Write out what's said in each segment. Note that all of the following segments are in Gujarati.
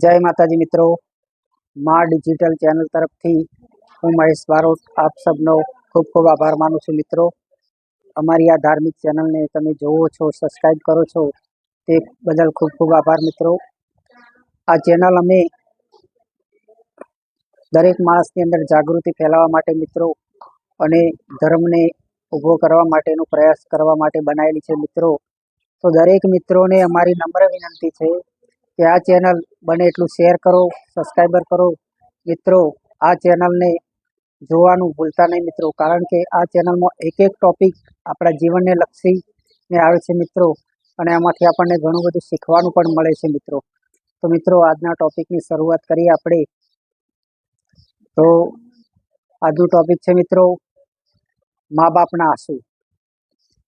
જય માતાજી મિત્રો, મા ડિજિટલ ચેનલ તરફથી હું મહેશ બારોટ આપ સબનો ખૂબ ખૂબ આભાર માનું છું મિત્રો। અમારી આ ધાર્મિક ચેનલને તમે જોવો છો, સબસ્ક્રાઈબ કરો છો તે બદલ ખૂબ ખૂબ આભાર મિત્રો। આ ચેનલ અમે દરેક માણસની અંદર જાગૃતિ ફેલાવવા માટે મિત્રો અને ધર્મને ઊભો કરવા માટેનો પ્રયાસ કરવા માટે બનાવેલી છે મિત્રો। તો દરેક મિત્રોને અમારી નમ્ર વિનંતી છે કે આ ચેનલ બને એટલું શેર કરો, સબસ્ક્રાઈબર કરો મિત્રો। આ ચેનલને જોવાનું ભૂલતા નહીં મિત્રો, કારણ કે આ ચેનલમાં એક એક ટોપિક આપણા જીવનને લક્ષીને આવે છે મિત્રો, અને આમાંથી આપણને ઘણું બધું શીખવાનું પણ મળે છે મિત્રો। તો મિત્રો આજના ટોપિકની શરૂઆત કરીએ આપણે। તો આજનું ટોપિક છે મિત્રો મા બાપના આંસુ।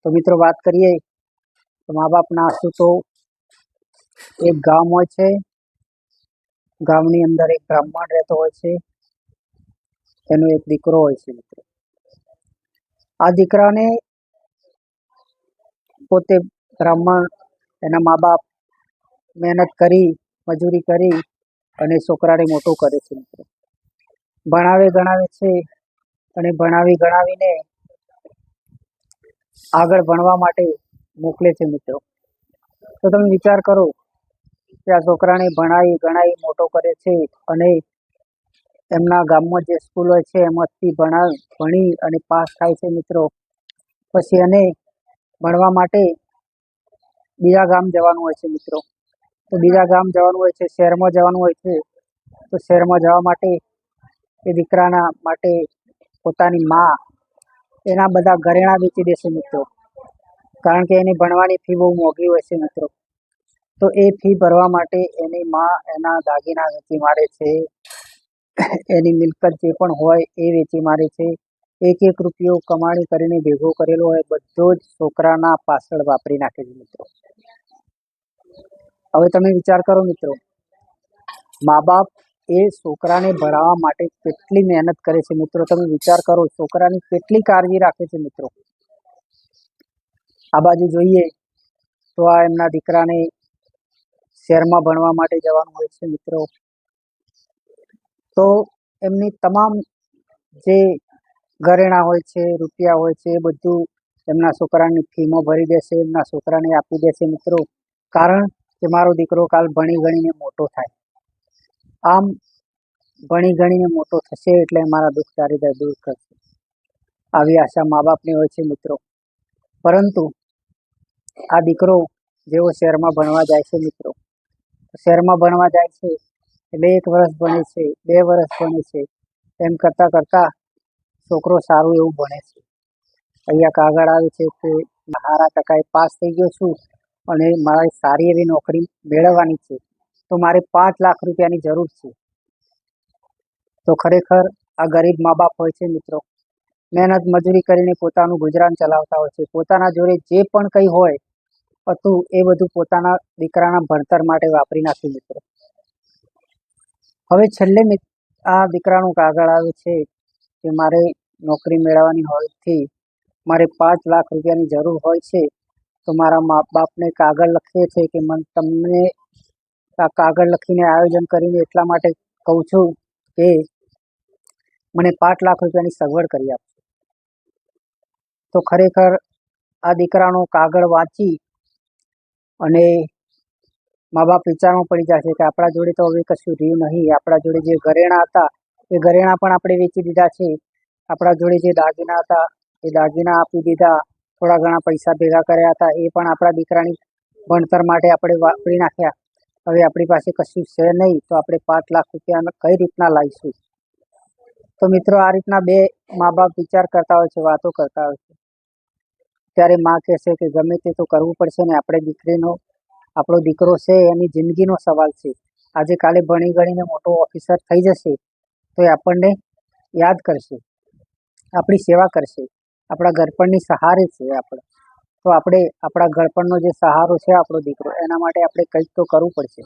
તો મિત્રો વાત કરીએ તો મા બાપના આંસુ તો એક ગામ હોય છે, ગામની અંદર એક બ્રાહ્મણ રહેતો હોય છે, એનો એક દીકરો હોય છે મિત્રો। આ દીકરાને પોતે બ્રાહ્મણ એના મા બાપ મહેનત કરી, મજૂરી કરી અને છોકરાને મોટો કરે છે મિત્રો। ભણાવે ગણાવે છે અને ભણાવી ગણાવીને આગળ ભણવા માટે મોકલે છે મિત્રો। તો તમે વિચાર કરો કે આ છોકરાને ભણાવી ગણાવી મોટો કરે છે અને એમના ગામમાં જે સ્કૂલ હોય છે એમાંથી ભણી અને પાસ થાય છે મિત્રો। પછી એને ભણવા માટે બીજા ગામ જવાનું હોય છે મિત્રો। તો બીજા ગામ જવાનું હોય છે, શહેરમાં જવાનું હોય છે। તો શહેરમાં જવા માટે એ દીકરાના માટે પોતાની મા એના બધા ઘરેણાં વેચી દેશે મિત્રો, કારણ કે એની ભણવાની ફી બહુ મોંઘી હોય છે મિત્રો। તો એ ફી ભરવા માટે એની મા એના દાગીના વેચી મારે છે, એની મિલકત જે પણ હોય એ વેચી મારે છે। એક એક રૂપિયો કમાણી કરીને ભેગો કરેલો હોય બધો જ છોકરાના પાછળ વાપરી નાખે છે મિત્રો। હવે તમે વિચાર કરો મિત્રો, મા બાપ એ છોકરાને ભણાવવા માટે કેટલી મહેનત કરે છે મિત્રો। તમે વિચાર કરો, છોકરાની કેટલી કાળજી રાખે છે મિત્રો। આ બાજુ જોઈએ તો આ એમના દીકરાને શહેરમાં ભણવા માટે જવાનું હોય છે મિત્રો। તો એમની તમામ જે ઘરેણાં હોય છે, રૂપિયા હોય છે, એ બધું એમના છોકરાની ફીમાં ભરી દેશે, એમના છોકરાને આપી દેશે મિત્રો, કારણ કે મારો દીકરો કાલ ભણી ગણીને મોટો થાય। આમ ભણી ગણીને મોટો થશે એટલે મારા દુઃખ દારિદ્ર દૂર કરશે, આવી આશા મા બાપની હોય છે મિત્રો। પરંતુ આ દીકરો જેવો શહેરમાં ભણવા જાય છે મિત્રો, શહેરમાં ભણવા જાય છે એટલે 1 વર્ષ ભણે છે, 2 વર્ષ ભણે છે, એમ કરતાં કરતાં છોકરો સારું એવું ભણે છે। અહીંયા કાગળ આવે છે કે સારા ટકાએ પાસ થઈ ગયો છું અને મારે સારી એવી નોકરી મેળવવાની છે, તો મારે 5 લાખ રૂપિયાની જરૂર છે। તો ખરેખર આ ગરીબ મા બાપ હોય છે મિત્રો, મહેનત મજૂરી કરીને પોતાનું ગુજરાન ચલાવતા હોય છે, પોતાના જોડે જે પણ કંઈ હોય હતું એ બધું પોતાના દીકરાના ભણતર માટે વાપરી નાખ્યું મિત્રો। હવે છેલ્લે આ દીકરાનું કાગળ આવે છે કે મારે નોકરી મેળવવાની હોવાથી મારે 5 લાખ રૂપિયાની જરૂર હોય છે। તો મારા મા બાપને કાગળ લખીએ છે કે તમને આ કાગળ લખીને આયોજન કરીને એટલા માટે કહું છું કે મને 5 લાખ રૂપિયાની સગવડ કરી આપજો। તો ખરેખર આ દીકરાનો કાગળ વાંચી અને મા બાપ વિચારમાં પડી જશે કે આપણા જોડે તો હવે કશું રહ્યું નહીં, આપણા જોડે જે ઘરેણાં હતા એ ઘરેણાં પણ આપણે વેચી દીધા છે, આપણા જોડે જે દાગીના હતા એ દાગીના આપી દીધા, થોડા ઘણા પૈસા ભેગા કર્યા હતા એ પણ આપણા દીકરાની ભણતર માટે આપણે વાપરી નાખ્યા। હવે આપણી પાસે કશું છે નહીં, તો આપણે 5 લાખ રૂપિયા કઈ રીતના લાવીશું? તો મિત્રો આ રીતના બે મા બાપ વિચાર કરતા હોય છે, વાતો કરતા હોય છે। ત્યારે માં કહેશે કે ગમે તે તો કરવું પડશે ને, આપણો દીકરો છે એની જિંદગીનો સવાલ છે, આજે કાલે ભણી ગણીને મોટો ઓફિસર થઈ જશે તો એ આપણને યાદ કરશે, આપણી સેવા કરશે, આપણા ઘડપણની સહારે છે આપણે। તો આપણે આપણા ઘડપણનો જે સહારો છે આપણો દીકરો, એના માટે આપણે કંઈક તો કરવું પડશે।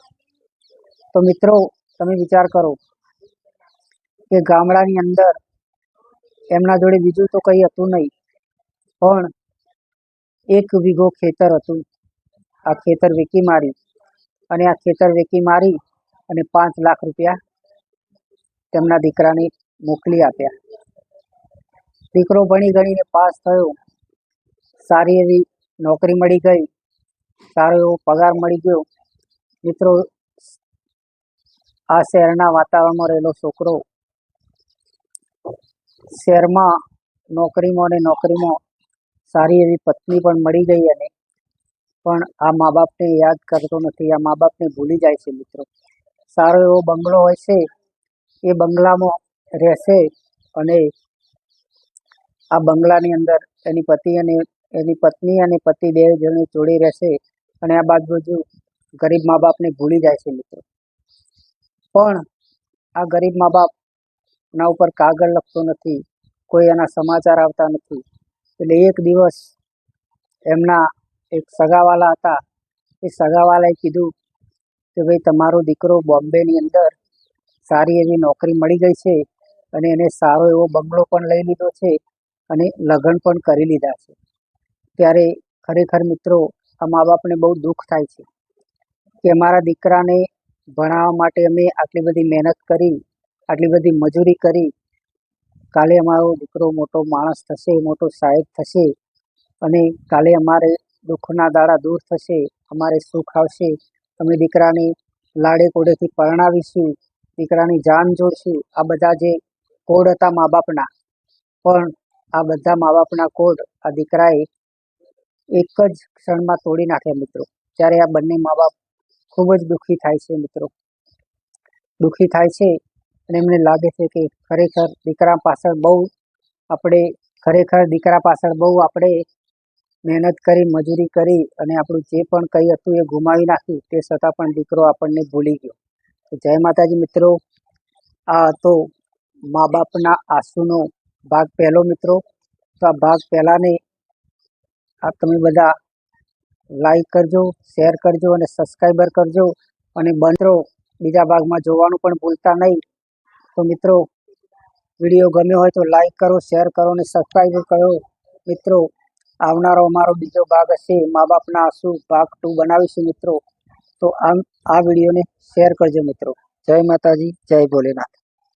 તો મિત્રો તમે વિચાર કરો કે ગામડાની અંદર એમના જોડે બીજું તો કંઈ હતું નહીં, પણ 1 વીઘો ખેતર હતું। આ ખેતર વેચી મારી અને આ ખેતર વેચી મારી અને 5 લાખ રૂપિયા તેમના દીકરાને મોકલી આપ્યા. દીકરો ભણી ગણીને પાસ થયો, સારી એવી નોકરી મળી ગઈ, સારો એવો પગાર મળી ગયો. મિત્રો, આ શહેરના વાતાવરણમાં રહેલો છોકરો શહેરમાં નોકરીમાં સારી એવી પત્ની પણ મળી ગઈ, અને પણ આ મા બાપને યાદ કરતો નથી, આ મા બાપને ભૂલી જાય છે. મિત્રો, સારો એવો બંગલો હોય છે, એ બંગલામાં રહેશે અને આ બંગલાની અંદર એની પત્ની અને પતિ 2 જણ જોડે રહેશે, અને આ બાજુ ગરીબ મા બાપને ભૂલી જાય છે. મિત્રો, પણ આ ગરીબ મા બાપના ઉપર કાગળ લખતો નથી, કોઈ એના સમાચાર આવતા નથી. એટલે એક દિવસ એમના એક સગાવાલા હતા, એ સગાવાલાએ કીધું કે ભાઈ, તમારો દીકરો બોમ્બેની અંદર સારી એવી નોકરી મળી ગઈ છે, અને એને સારો એવો બંગલો પણ લઈ લીધો છે, અને લગ્ન પણ કરી લીધા છે. ત્યારે ખરેખર મિત્રો, આ મા બાપને બહુ દુઃખ થાય છે કે અમારા દીકરાને ભણાવવા માટે અમે આટલી બધી મહેનત કરી, આટલી બધી મજૂરી કરી, કાલે અમારો દીકરો મોટો માણસ થશે, મોટો સાહેબ થશે, અને કાલે અમારે દુઃખના દાડા દૂર થશે, અમારે સુખ આવશે, અમે દીકરાને લાડે કોડેથી પરણાવીશું, દીકરાની જાન જોડશું. આ બધા જે કોડ હતા મા બાપના, પણ આ બધા મા બાપના કોડ આ દીકરાએ એક જ ક્ષણમાં તોડી નાખ્યા. મિત્રો, ત્યારે આ બંને મા બાપ ખૂબ જ દુઃખી થાય છે. મિત્રો, દુઃખી થાય છે, અને એમને લાગે છે કે ખરેખર દીકરા પાછળ બહુ આપણે મહેનત કરી, મજૂરી કરી, અને આપણું જે પણ કંઈ હતું એ ગુમાવી નાખ્યું, તે છતાં પણ દીકરો આપણને ભૂલી ગયો. તો જય માતાજી. મિત્રો, આ હતો મા બાપના આંસુનો ભાગ પહેલો. મિત્રો, તો આ ભાગ પહેલાને આ તમે બધા લાઈક કરજો, શેર કરજો અને સબસ્ક્રાઈબર કરજો, અને મિત્રો બીજા ભાગમાં જોવાનું પણ ભૂલતા નહીં. તો મિત્રો, વિડીયો ગમ્યો હોય તો લાઈક કરો, શેર કરો અને સબસ્ક્રાઈબ કરો. મિત્રો, આવનારો અમારો બીજો ભાગ હશે, મા બાપના આંસુ ભાગ 2 બનાવીશું. મિત્રો, તો આ વિડીયોને શેર કરજો. મિત્રો, જય માતાજી, જય ભોલેનાથ.